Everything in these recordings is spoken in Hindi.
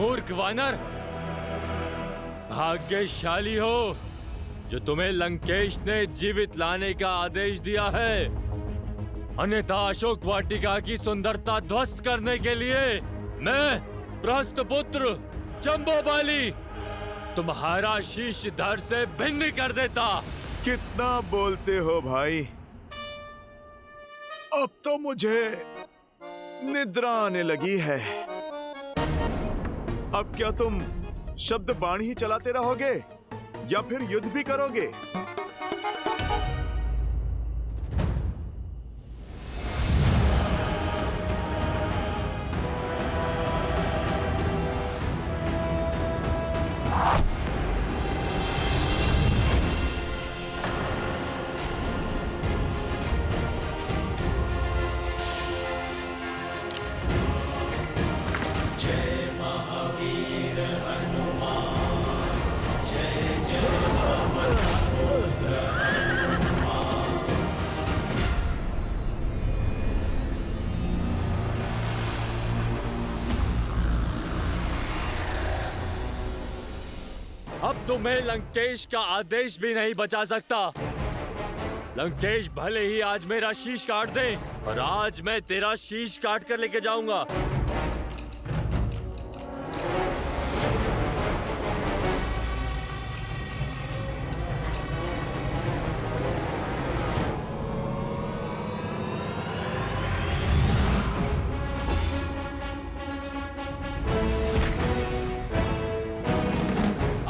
मूर्ख वानर, भाग्यशाली हो जो तुम्हें लंकेश ने जीवित लाने का आदेश दिया है, अन्यथा अशोक वाटिका की सुंदरता ध्वस्त करने के लिए मैं प्रहस्तपुत्र जम्बोबाली तुम्हारा शीश धड़ से भिन्न कर देता। कितना बोलते हो भाई, अब तो मुझे निद्रा आने लगी है। अब क्या तुम शब्द बाण ही चलाते रहोगे या फिर युद्ध भी करोगे? अब तुम्हें लंकेश का आदेश भी नहीं बचा सकता। लंकेश भले ही आज मेरा शीश काट दे, पर आज मैं तेरा शीश काट कर लेके जाऊंगा।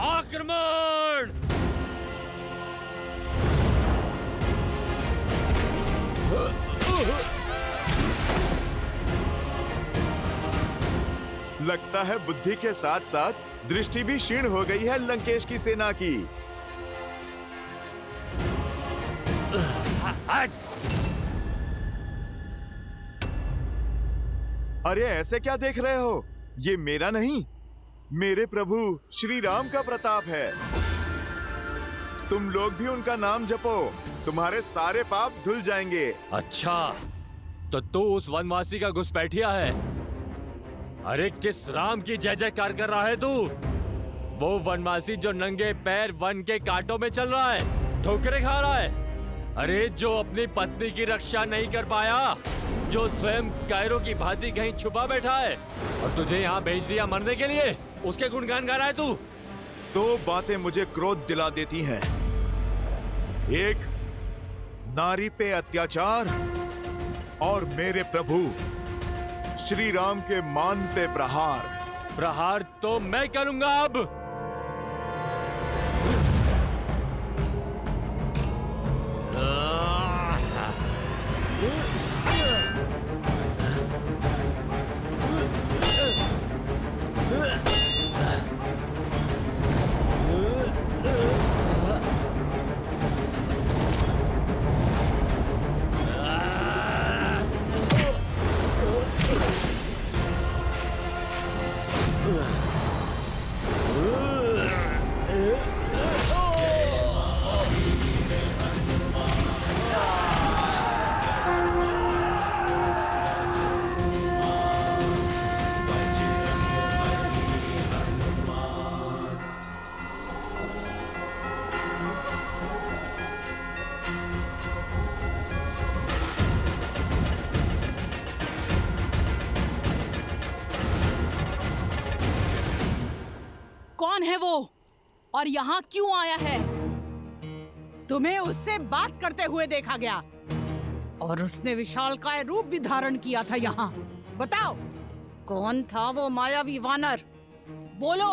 आक्रमण! लगता है बुद्धि के साथ साथ दृष्टि भी क्षीण हो गई है लंकेश की सेना की। अरे ऐसे क्या देख रहे हो? ये मेरा नहीं, मेरे प्रभु श्री राम का प्रताप है। तुम लोग भी उनका नाम जपो, तुम्हारे सारे पाप धुल जाएंगे। अच्छा, तो तू उस वनवासी का घुसपैठिया है? अरे किस राम की जय जयकार कर रहा है तू? वो वनवासी जो नंगे पैर वन के कांटों में चल रहा है, ठोकरें खा रहा है। अरे जो अपनी पत्नी की रक्षा नहीं कर पाया, जो स्वयं कायरों की भांति कहीं छुपा बैठा है और तुझे यहाँ भेज दिया मरने के लिए, उसके गुणगान गा रहा है तू। दो बातें मुझे क्रोध दिला देती हैं। एक, नारी पे अत्याचार, और मेरे प्रभु श्री राम के मान पे प्रहार। प्रहार तो मैं करूंगा अब। कौन है वो और यहाँ क्यों आया है? तुम्हें उससे बात करते हुए देखा गया और उसने विशालकाय रूप भी धारण किया था यहाँ। बताओ, कौन था वो मायावी वानर? बोलो,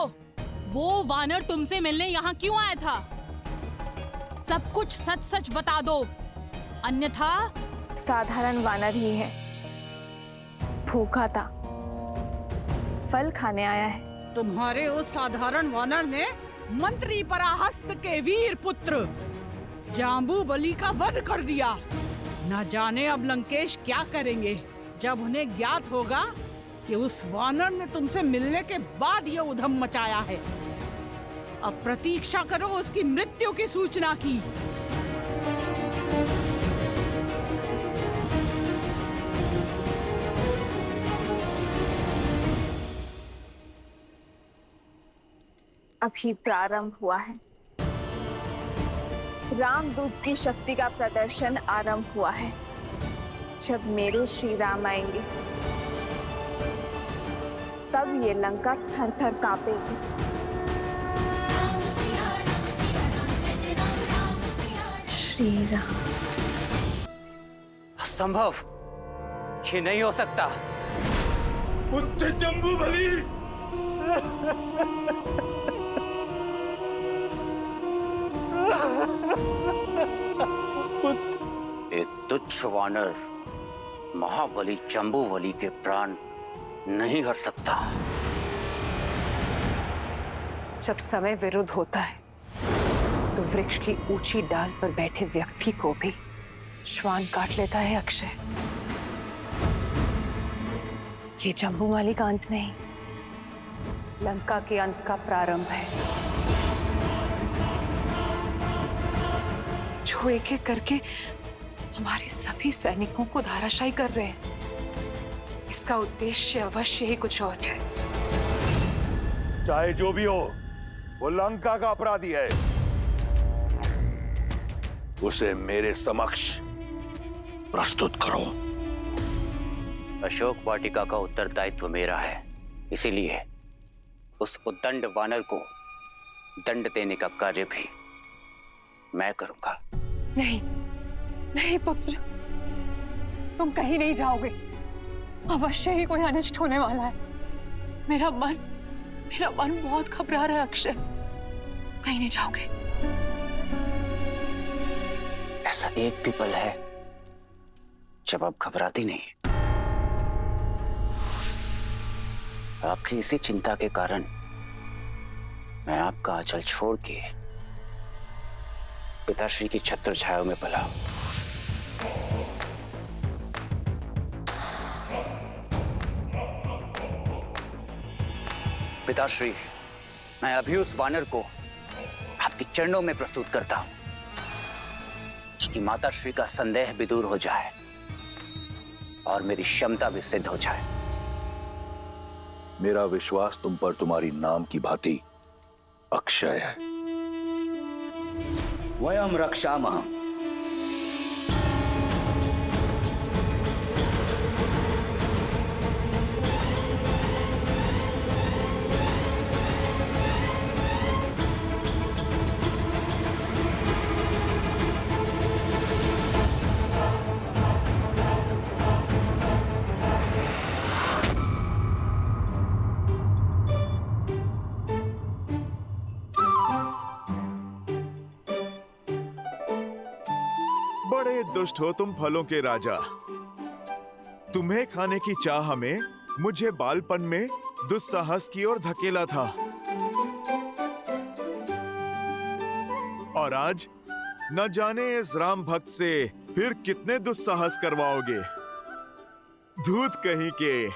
वो वानर तुमसे मिलने यहाँ क्यों आया था? सब कुछ सच सच बता दो, अन्यथा। साधारण वानर ही है, भूखा था, फल खाने आया है। तुम्हारे उस साधारण वानर ने मंत्री पराहस्त के वीर पुत्र जाम्बूबली का वध कर दिया। न जाने अब लंकेश क्या करेंगे जब उन्हें ज्ञात होगा कि उस वानर ने तुमसे मिलने के बाद ये उधम मचाया है। अब प्रतीक्षा करो उसकी मृत्यु की सूचना की। अभी प्रारंभ हुआ है। रामदूत की शक्ति का प्रदर्शन आरंभ हुआ है। जब मेरे श्री राम आएंगे तब ये लंका थर थर कांपेगी। श्री राम। असंभव, ये नहीं हो सकता। पुत्र जम्बूबली, एक तुच्छ वानर महाबली जम्बूबली के प्राण नहीं हर सकता। जब समय विरुद्ध होता है तो वृक्ष की ऊंची डाल पर बैठे व्यक्ति को भी श्वान काट लेता है अक्षय। ये जम्बूमाली का अंत नहीं, लंका के अंत का प्रारंभ है, जो एक एक करके हमारे सभी सैनिकों को धाराशायी कर रहे हैं। इसका उद्देश्य अवश्य ही कुछ और है। चाहे जो भी हो, वो लंका का अपराधी है। उसे मेरे समक्ष प्रस्तुत करो। अशोक वाटिका का उत्तरदायित्व मेरा है, इसीलिए उस उद्दंड वानर को दंड देने का कार्य भी मैं करूंगा। नहीं नहीं पुत्र, तुम कहीं नहीं जाओगे। अवश्य ही कोई अनिष्ट होने वाला है। मेरा मन बहुत घबरा रहा है अक्षय। कहीं नहीं जाओगे। ऐसा एक भी पल है जब आप घबराती नहीं। आपकी इसी चिंता के कारण मैं आपका आंचल छोड़ के पिताश्री की छत्र छाया में पला। पिताश्री, मैं अभी उस वानर को आपके चरणों में प्रस्तुत करता हूं, ताकि माताश्री का संदेह भी दूर हो जाए और मेरी क्षमता भी सिद्ध हो जाए। मेरा विश्वास तुम पर तुम्हारी नाम की भांति अक्षय है। वयम रक्षामः। बड़े दुष्ट हो तुम फलों के राजा। तुम्हें खाने की चाह में मुझे बालपन में दुस्साहस की ओर धकेला था, और आज न जाने इस राम भक्त से फिर कितने दुस्साहस करवाओगे। धूत कहीं के।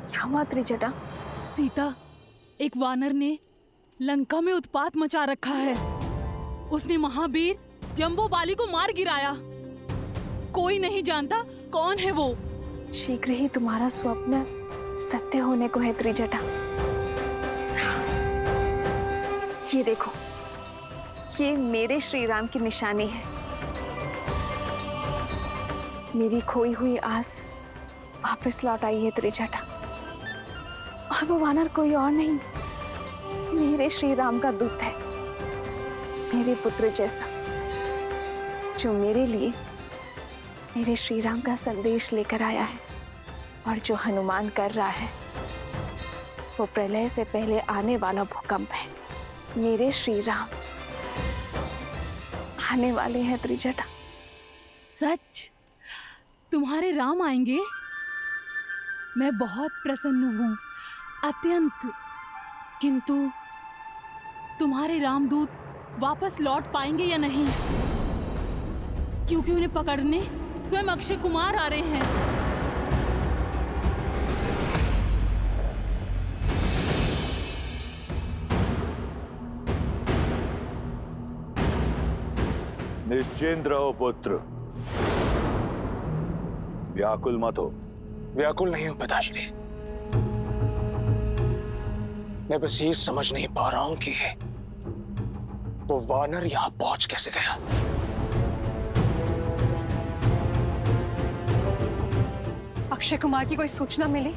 क्या हुआ त्रिजटा? सीता, एक वानर ने लंका में उत्पात मचा रखा है। उसने महावीर जम्बूबाली को मार गिराया। कोई नहीं जानता कौन है वो। शीघ्र ही तुम्हारा स्वप्न सत्य होने को है त्रिजटा। ये देखो, ये मेरे श्री राम की निशानी है। मेरी खोई हुई आस वापस लौट आई है त्रिजटा। और वो वानर कोई और नहीं, मेरे श्री राम का दूत है, मेरे पुत्र जैसा, जो मेरे लिए मेरे श्री राम का संदेश लेकर आया है। और जो हनुमान कर रहा है वो प्रलय से पहले आने वाला भूकंप है। मेरे श्री राम आने वाले हैं त्रिजटा। सच? तुम्हारे राम आएंगे? मैं बहुत प्रसन्न हूँ, अत्यंत। किंतु तुम्हारे रामदूत वापस लौट पाएंगे या नहीं? क्योंकि उन्हें पकड़ने स्वयं अक्षय कुमार आ रहे हैं। निश्चिंत रहो पुत्र, व्याकुल मत हो। व्याकुल नहीं हूं पिताश्री, मैं बस ये समझ नहीं पा रहा हूं कि वो वानर यहां पहुंच कैसे गया। अक्षय कुमार की कोई सूचना मिली?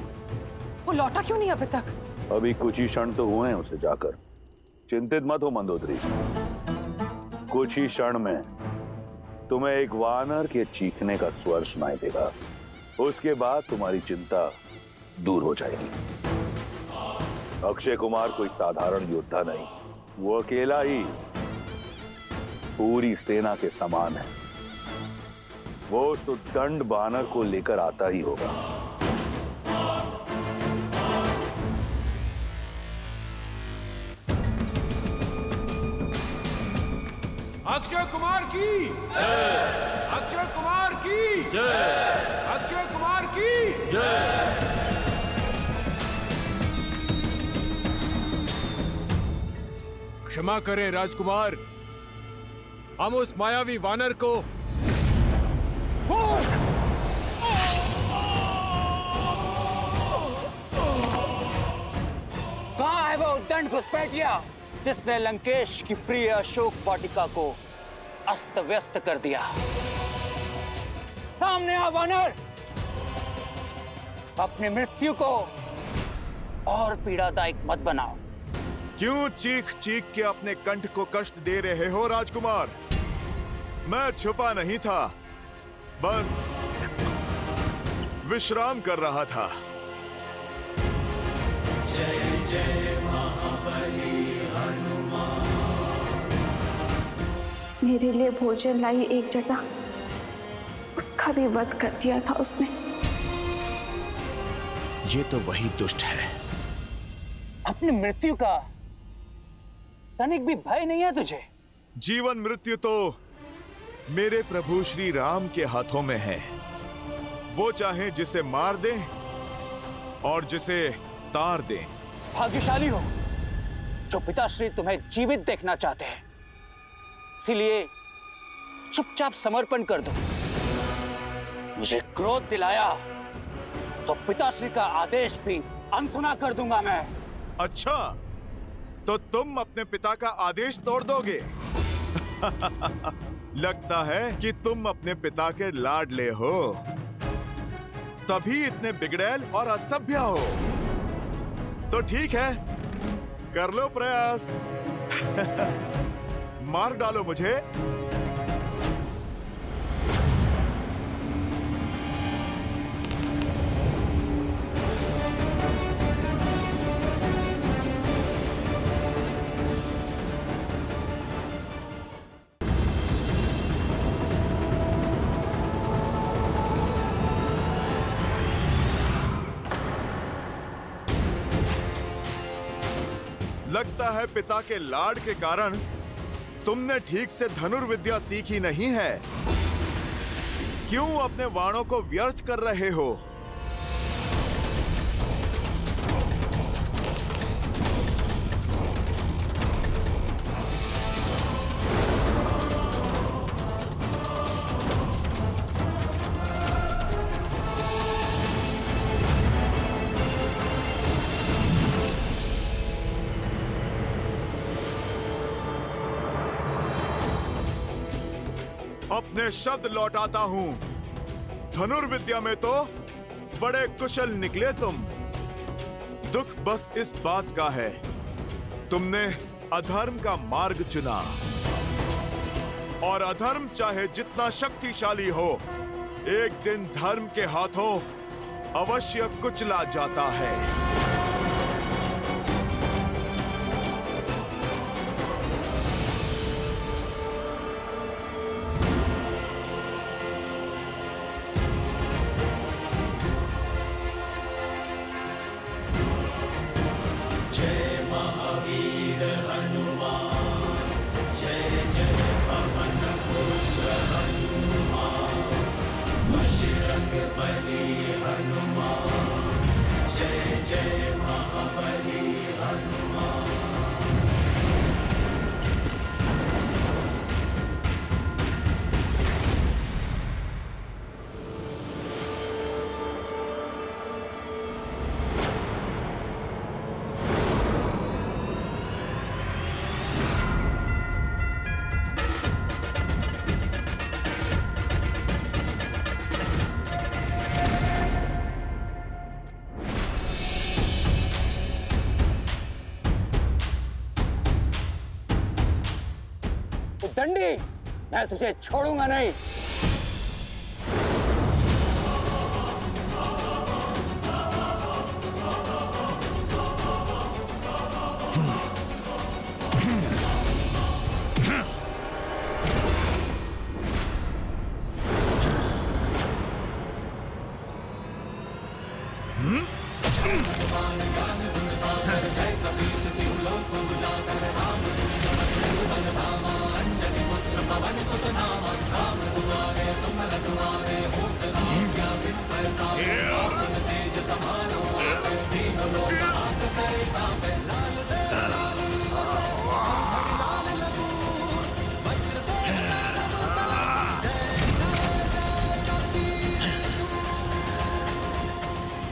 वो लौटा क्यों नहीं अभी तक? अभी कुछ ही क्षण तो हुए हैं उसे जाकर। चिंतित मत हो मंदोदरी, कुछ ही क्षण में तुम्हें एक वानर के चीखने का स्वर सुनाई देगा। उसके बाद तुम्हारी चिंता दूर हो जाएगी। अक्षय कुमार कोई साधारण योद्धा नहीं, वो अकेला ही पूरी सेना के समान है। वो तो दंड वानर को लेकर आता ही होगा। अक्षय कुमार की जय! अक्षय कुमार की जय! अक्षय कुमार की जय! क्षमा करें राजकुमार, हम उस मायावी वानर को कहाँ है वो दंड घुसपैठिया जिसने लंकेश की प्रिय अशोक वाटिका को अस्त व्यस्त कर दिया? सामने आ वानर, अपनी मृत्यु को और पीड़ादायक मत बनाओ। क्यों चीख चीख के अपने कंठ को कष्ट दे रहे हो राजकुमार? मैं छुपा नहीं था, बस विश्राम कर रहा था। जय जय महाबली हनुमान। मेरे लिए भोजन लाई एक जटा, उसका भी वध कर दिया था उसने। ये तो वही दुष्ट है। अपनी मृत्यु का तनिक भी भय नहीं है तुझे? जीवन मृत्यु तो मेरे प्रभु श्री राम के हाथों में है। वो चाहे जिसे मार दें और जिसे तार दें। भाग्यशाली हो जो पिताश्री तुम्हें जीवित देखना चाहते हैं, इसीलिए चुपचाप समर्पण कर दो। मुझे क्रोध दिलाया तो पिताश्री का आदेश भी अनसुना कर दूंगा मैं। अच्छा, तो तुम अपने पिता का आदेश तोड़ दोगे? लगता है कि तुम अपने पिता के लाडले हो, तभी इतने बिगड़ैल और असभ्य हो। तो ठीक है, कर लो प्रयास। मार डालो मुझे। लगता है पिता के लाड के कारण तुमने ठीक से धनुर्विद्या सीखी नहीं है। क्यों अपने बाणों को व्यर्थ कर रहे हो? अपने शब्द लौटाता हूं। धनुर्विद्या में तो बड़े कुशल निकले तुम। दुख बस इस बात का है, तुमने अधर्म का मार्ग चुना। और अधर्म चाहे जितना शक्तिशाली हो, एक दिन धर्म के हाथों अवश्य कुचला जाता है। जय दंडी, मैं तुझे छोड़ूंगा नहीं।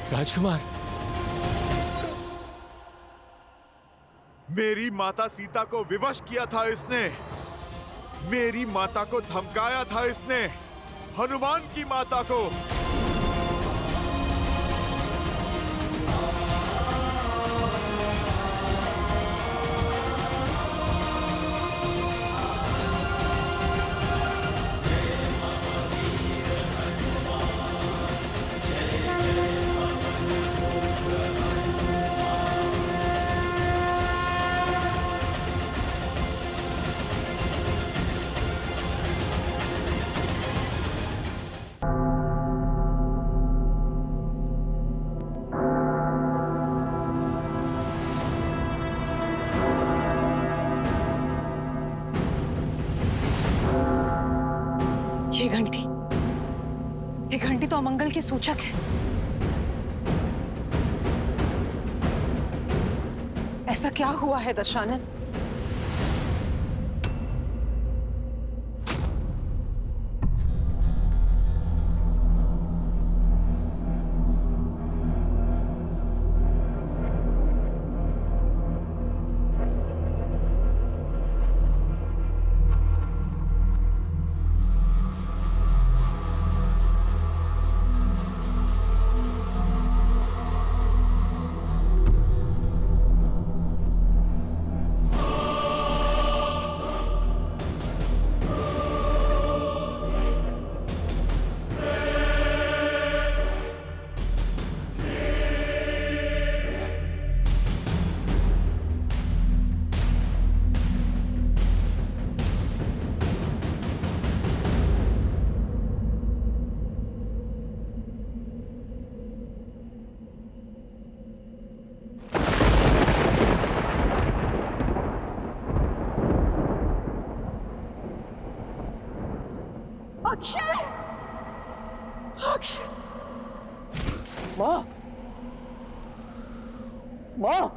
राजकुमार, मेरी माता सीता को विवश किया था इसने, मेरी माता को धमकाया था इसने, हनुमान की माता को। ये घंटी तो अमंगल की सूचक है। ऐसा क्या हुआ है दशानन? अक्षय! अक्षय! माँ! माँ!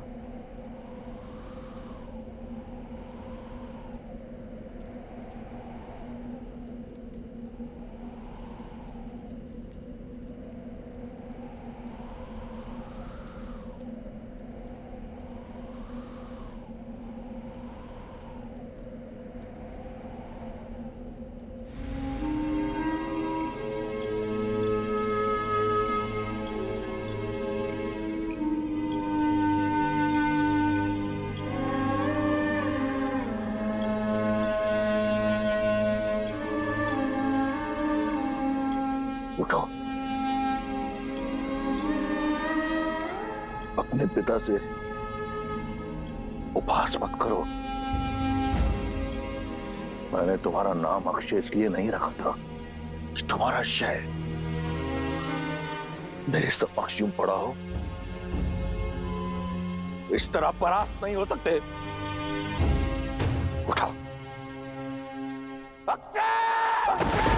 उठो, अपने पिता से उपहास मत करो। मैंने तुम्हारा नाम अक्षय इसलिए नहीं रखा था कि तुम्हारा शय मेरे समक्ष यूं पड़ा हो। इस तरह परास्त नहीं हो सकते। उठो। अक्षय!